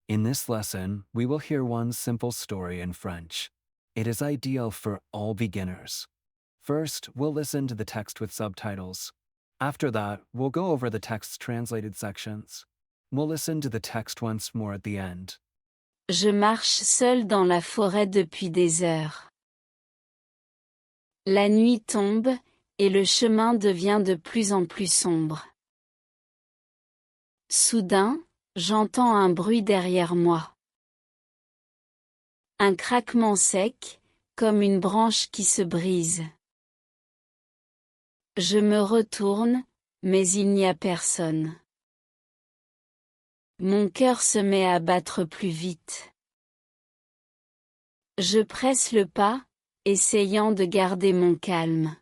In this lesson, we will hear one simple story in French. It is ideal for all beginners. First, we'll listen to the text with subtitles. After that, we'll go over the text's translated sections. We'll listen to the text once more at the end. Je marche seul dans la forêt depuis des heures. La nuit tombe, et le chemin devient de plus en plus sombre. Soudain, j'entends un bruit derrière moi. Un craquement sec, comme une branche qui se brise. Je me retourne, mais il n'y a personne. Mon cœur se met à battre plus vite. Je presse le pas, essayant de garder mon calme.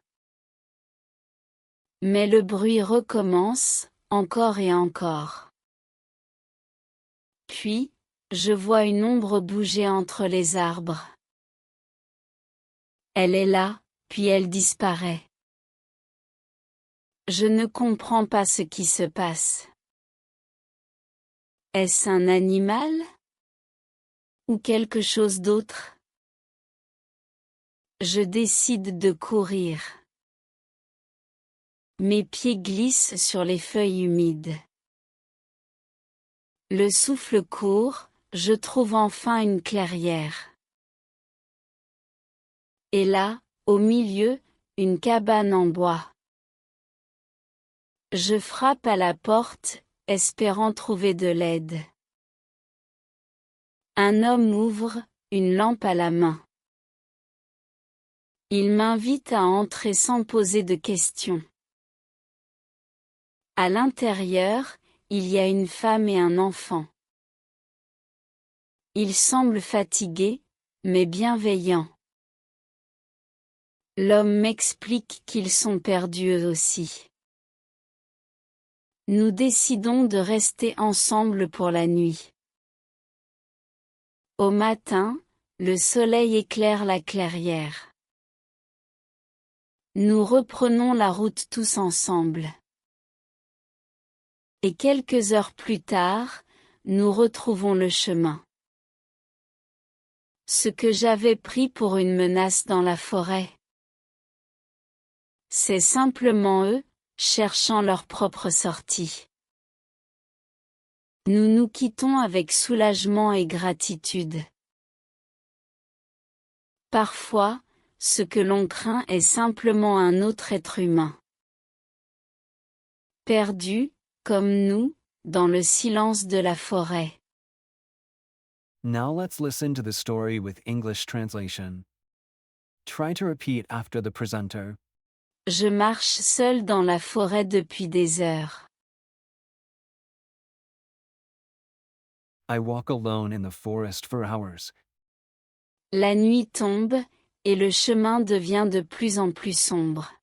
Mais le bruit recommence, encore et encore. Puis, je vois une ombre bouger entre les arbres. Elle est là, puis elle disparaît. Je ne comprends pas ce qui se passe. Est-ce un animal? Ou quelque chose d'autre? Je décide de courir. Mes pieds glissent sur les feuilles humides. Le souffle court, je trouve enfin une clairière. Et là, au milieu, une cabane en bois. Je frappe à la porte, espérant trouver de l'aide. Un homme ouvre, une lampe à la main. Il m'invite à entrer sans poser de questions. À l'intérieur, il y a une femme et un enfant. Ils semblent fatigués, mais bienveillants. L'homme m'explique qu'ils sont perdus eux aussi. Nous décidons de rester ensemble pour la nuit. Au matin, le soleil éclaire la clairière. Nous reprenons la route tous ensemble. Et quelques heures plus tard, nous retrouvons le chemin. Ce que j'avais pris pour une menace dans la forêt. C'est simplement eux, cherchant leur propre sortie. Nous nous quittons avec soulagement et gratitude. Parfois, ce que l'on craint est simplement un autre être humain. Perdu, comme nous, dans le silence de la forêt. Now let's listen to the story with English translation. Try to repeat after the presenter. Je marche seul dans la forêt depuis des heures. I walk alone in the forest for hours. La nuit tombe, et le chemin devient de plus en plus sombre.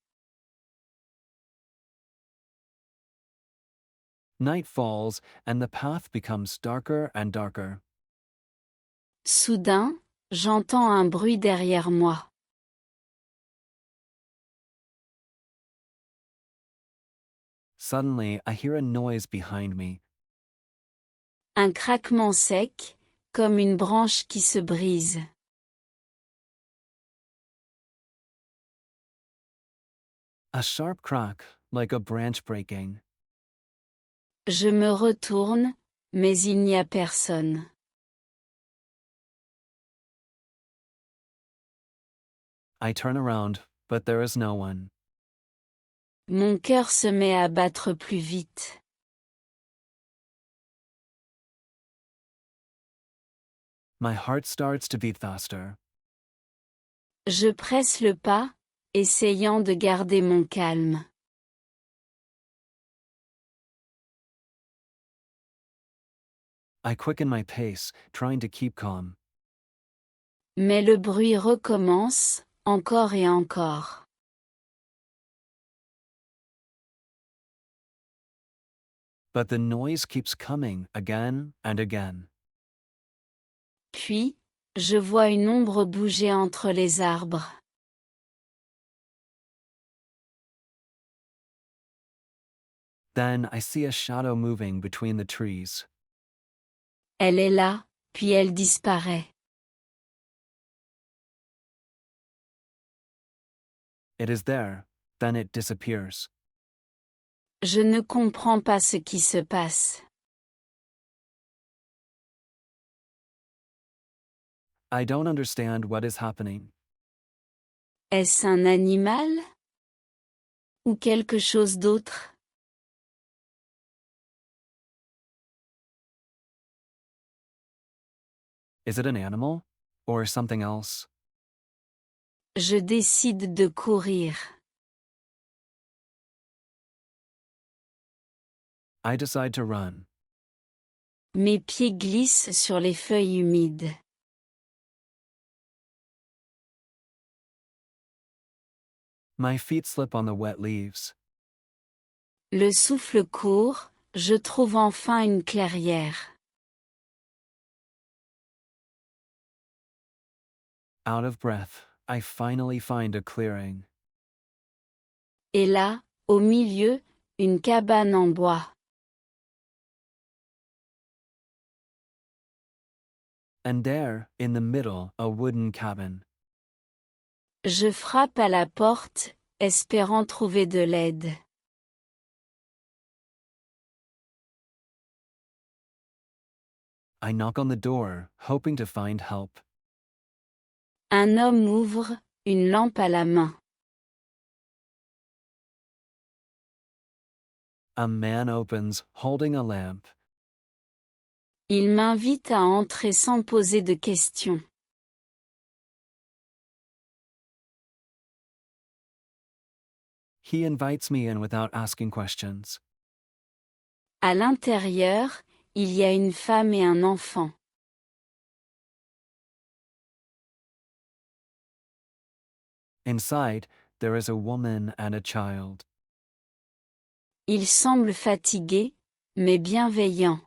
Night falls, and the path becomes darker and darker. Soudain, j'entends un bruit derrière moi. Suddenly, I hear a noise behind me. Un craquement sec, comme une branche qui se brise. A sharp crack, like a branch breaking. Je me retourne, mais il n'y a personne. I turn around, but there is no one. Mon cœur se met à battre plus vite. My heart starts to beat faster. Je presse le pas, essayant de garder mon calme. I quicken my pace, trying to keep calm. Mais le bruit recommence, encore et encore. But the noise keeps coming again and again. Puis, je vois une ombre bouger entre les arbres. Then I see a shadow moving between the trees. Elle est là, puis elle disparaît. It is there, then it disappears. Je ne comprends pas ce qui se passe. I don't understand what is happening. Est-ce un animal? Ou quelque chose d'autre? Is it an animal? Or something else? Je décide de courir. I decide to run. Mes pieds glissent sur les feuilles humides. My feet slip on the wet leaves. Le souffle court, je trouve enfin une clairière. Out of breath, I finally find a clearing. Et là, au milieu, une cabane en bois. And there, in the middle, a wooden cabin. Je frappe à la porte, espérant trouver de l'aide. I knock on the door, hoping to find help. Un homme ouvre, une lampe à la main. A man opens, holding a lamp. Il m'invite à entrer sans poser de questions. He invites me in without asking questions. À l'intérieur, il y a une femme et un enfant. Inside, there is a woman and a child. Il semble fatigué, mais bienveillant.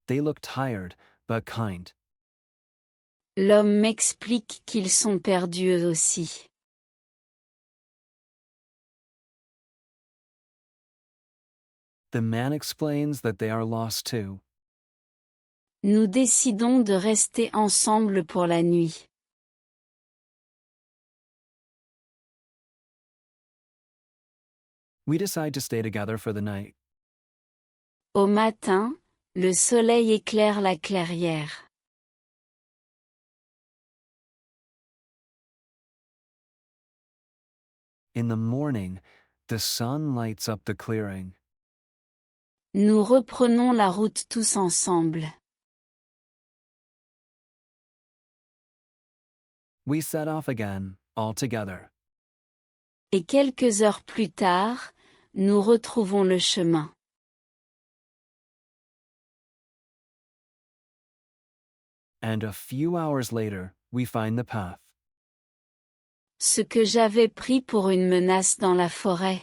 They look tired, but kind. L'homme m'explique qu'ils sont perdus eux aussi. The man explains that they are lost too. Nous décidons de rester ensemble pour la nuit. We decide to stay together for the night. Au matin, le soleil éclaire la clairière. In the morning, the sun lights up the clearing. Nous reprenons la route tous ensemble. We set off again, all together. Et quelques heures plus tard, nous retrouvons le chemin. And a few hours later, we find the path. Ce que j'avais pris pour une menace dans la forêt.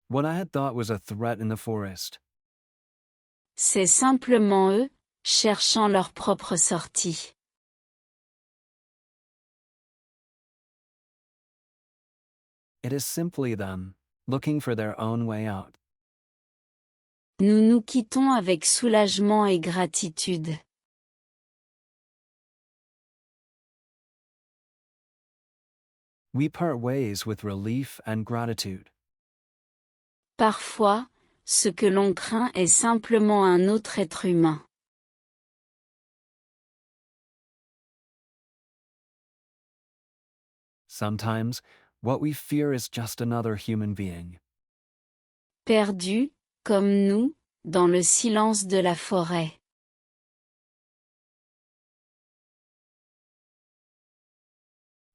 What I had thought was a threat in the forest. C'est simplement eux, cherchant leur propre sortie. It is simply them, looking for their own way out. Nous nous quittons avec soulagement et gratitude. We part ways with relief and gratitude. Parfois, ce que l'on craint est simplement un autre être humain. Sometimes, what we fear is just another human being. Perdu, comme nous, dans le silence de la forêt.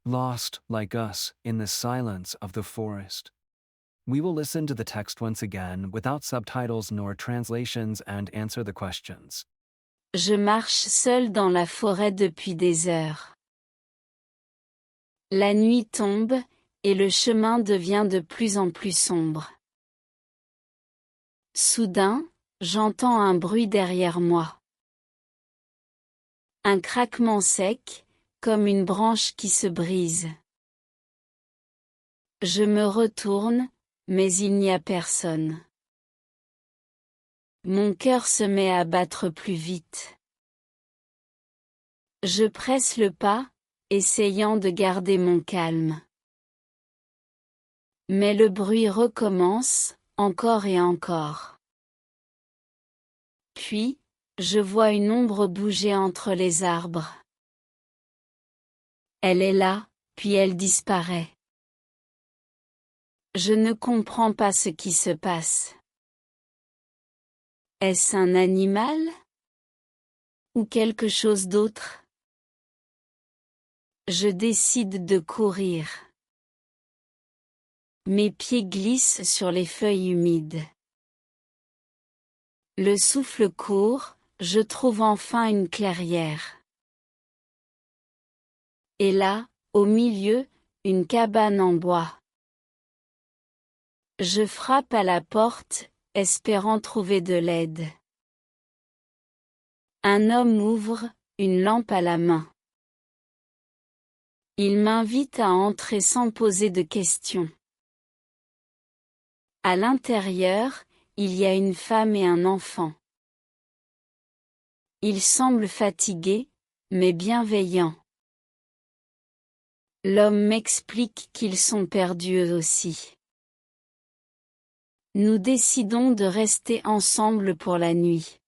Lost, like us, in the silence of the forest. We will listen to the text once again without subtitles nor translations and answer the questions. Je marche seul dans la forêt depuis des heures. La nuit tombe, et le chemin devient de plus en plus sombre. Soudain, j'entends un bruit derrière moi. Un craquement sec, comme une branche qui se brise. Je me retourne, mais il n'y a personne. Mon cœur se met à battre plus vite. Je presse le pas, essayant de garder mon calme. Mais le bruit recommence, encore et encore. Puis, je vois une ombre bouger entre les arbres. Elle est là, puis elle disparaît. Je ne comprends pas ce qui se passe. Est-ce un animal? Ou quelque chose d'autre? Je décide de courir. Mes pieds glissent sur les feuilles humides. Le souffle court, je trouve enfin une clairière. Et là, au milieu, une cabane en bois. Je frappe à la porte, espérant trouver de l'aide. Un homme ouvre, une lampe à la main. Il m'invite à entrer sans poser de questions. À l'intérieur, il y a une femme et un enfant. Ils semblent fatigués, mais bienveillants. L'homme m'explique qu'ils sont perdus eux aussi. Nous décidons de rester ensemble pour la nuit.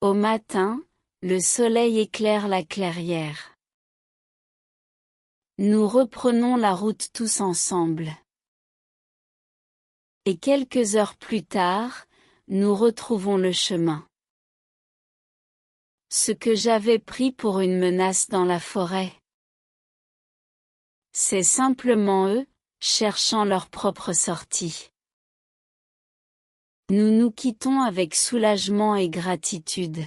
Au matin, le soleil éclaire la clairière. Nous reprenons la route tous ensemble. Et quelques heures plus tard, nous retrouvons le chemin. Ce que j'avais pris pour une menace dans la forêt. C'est simplement eux, cherchant leur propre sortie. Nous nous quittons avec soulagement et gratitude.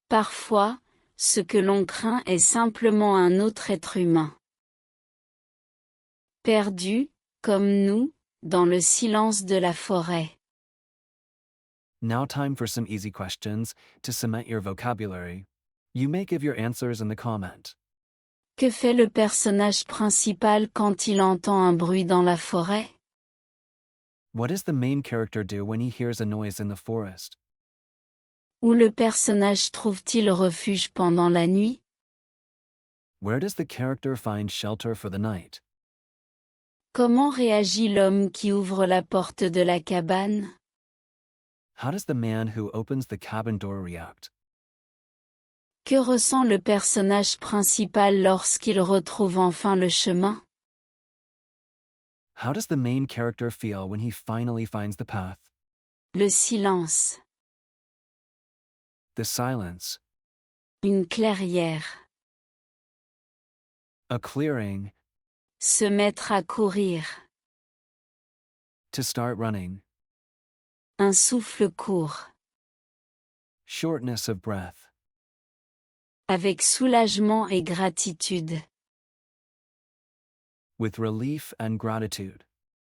Parfois, ce que l'on craint est simplement un autre être humain. Perdu, comme nous, dans le silence de la forêt. Now time for some easy questions to cement your vocabulary. You may give your answers in the comment. Que fait le personnage principal quand il entend un bruit dans la forêt? What does the main character do when he hears a noise in the forest? Où le personnage trouve-t-il refuge pendant la nuit? Where does the character find shelter for the night? Comment réagit l'homme qui ouvre la porte de la cabane? How does the man who opens the cabin door react? Que ressent le personnage principal lorsqu'il retrouve enfin le chemin? How does the main character feel when he finally finds the path? Le silence. The silence. Une clairière. A clearing. Se mettre à courir. To start running. Un souffle court. Shortness of breath. Avec soulagement et gratitude. With relief and gratitude.